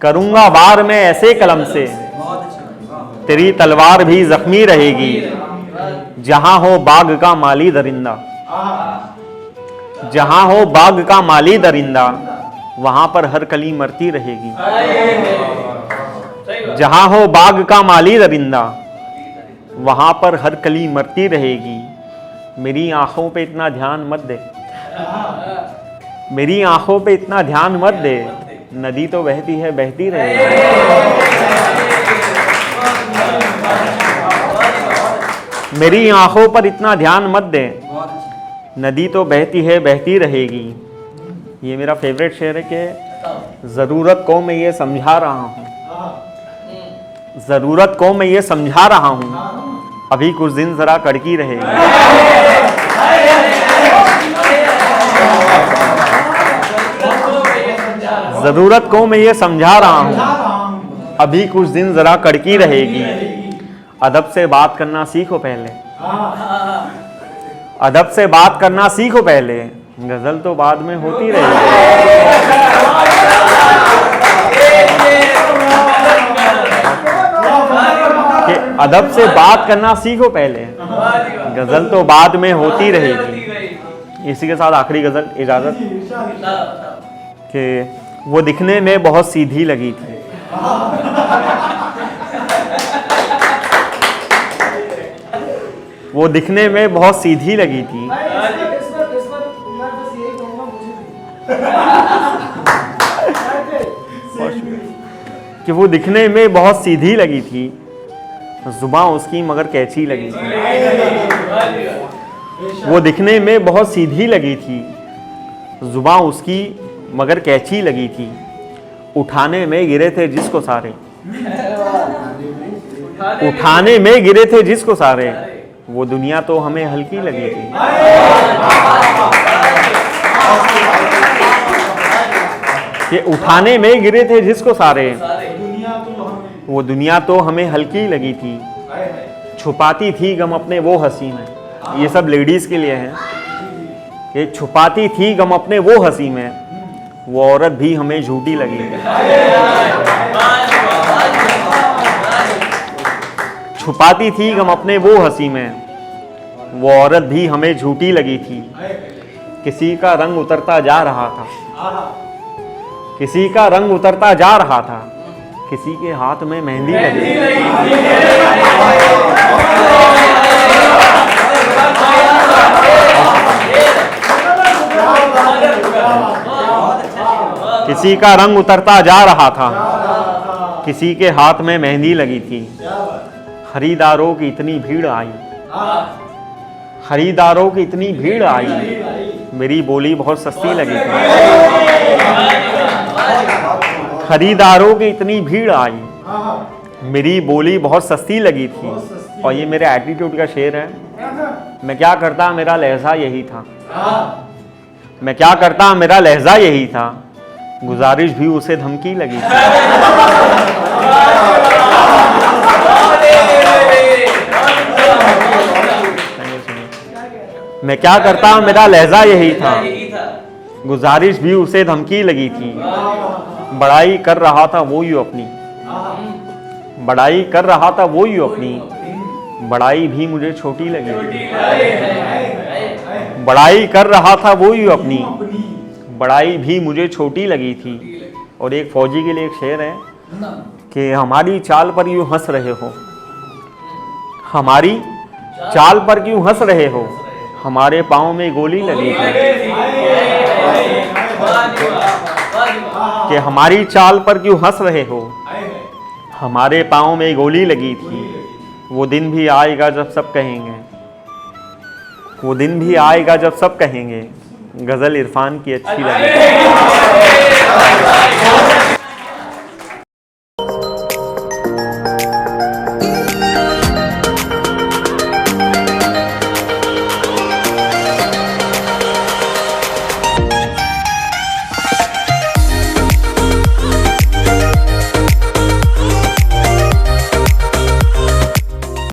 करूंगा वार में ऐसे कलम से, तेरी तलवार भी जख्मी रहेगी। जहां हो बाग का माली दरिंदा, जहां हो बाग का माली दरिंदा, वहां पर हर कली मरती रहेगी। जहां हो बाग का माली दरिंदा, वहां पर हर कली मरती रहेगी। मेरी आंखों पे इतना ध्यान मत दे, मेरी आंखों पे इतना ध्यान मत दे, नदी तो बहती है बहती रहेगी। मेरी आंखों पर इतना ध्यान मत दे, नदी तो बहती है बहती रहेगी। ये मेरा फेवरेट शेर है कि जरूरत को मैं ये समझा रहा हूँ, जरूरत को मैं ये समझा रहा हूँ, अभी कुछ दिन जरा कड़की रहेगी। जरूरत को मैं ये समझा रहा हूँ, अभी कुछ दिन जरा कड़की रहेगी। अदब से बात करना सीखो पहले, अदब से बात करना सीखो पहले, गजल तो बाद में होती रहेगी। कि अदब से बात करना सीखो पहले, गजल तो बाद में होती रहेगी। इसी के साथ आखिरी गजल इजाजत कि वो दिखने में बहुत सीधी लगी थी, वो दिखने में बहुत सीधी लगी थी। कि वो दिखने में बहुत सीधी लगी थी, जुबान उसकी मगर कैची लगी थी। वो दिखने में बहुत सीधी लगी थी, जुबान उसकी मगर कैची लगी थी। उठाने में गिरे थे जिसको सारे, उठाने में गिरे थे जिसको सारे, वो दुनिया तो हमें हल्की लगी थी। कि उठाने में गिरे थे जिसको सारे, वो दुनिया तो हमें हल्की लगी थी। छुपाती थी गम अपने वो हंसी में, ये सब लेडीज के लिए है। ये छुपाती थी गम अपने वो हंसी में, वो औरत भी हमें झूठी लगी। छुपाती थी गम अपने वो हंसी में, वो औरत भी हमें झूठी लगी थी। किसी का रंग उतरता जा रहा था, किसी का रंग उतरता जा रहा था, किसी के हाथ में मेहंदी लगी। किसी का रंग उतरता जा रहा था, किसी के हाथ में मेहंदी लगी थी। खरीदारों की इतनी भीड़ आई, खरीदारों की इतनी भीड़ आई, मेरी बोली बहुत सस्ती लगी थी। खरीदारों की इतनी भीड़ आई, मेरी बोली बहुत सस्ती लगी थी। और ये मेरे एटीट्यूड का शेर है। मैं क्या करता मेरा लहजा यही था, मैं क्या करता मेरा लहजा यही था, गुजारिश भी उसे धमकी लगी थी। मैं क्या करता मेरा लहजा यही था, गुजारिश भी उसे धमकी लगी थी। बड़ाई कर रहा था वो यूं अपनी, बड़ाई कर रहा था वो यूं अपनी, बड़ाई भी मुझे छोटी लगी थी। बड़ाई कर रहा था वो यूं अपनी, बड़ाई भी मुझे छोटी लगी थी। और एक फौजी के लिए एक शेर है कि हमारी चाल पर यूं हंस रहे हो, हमारी चाल पर क्यों हंस रहे हो, हमारे पाँव में गोली लगी थी। कि हमारी चाल पर क्यों हंस रहे हो, हमारे पाँव में गोली लगी थी। वो दिन भी आएगा जब सब कहेंगे, वो दिन भी आएगा जब सब कहेंगे, गजल इरफान की अच्छी लगी।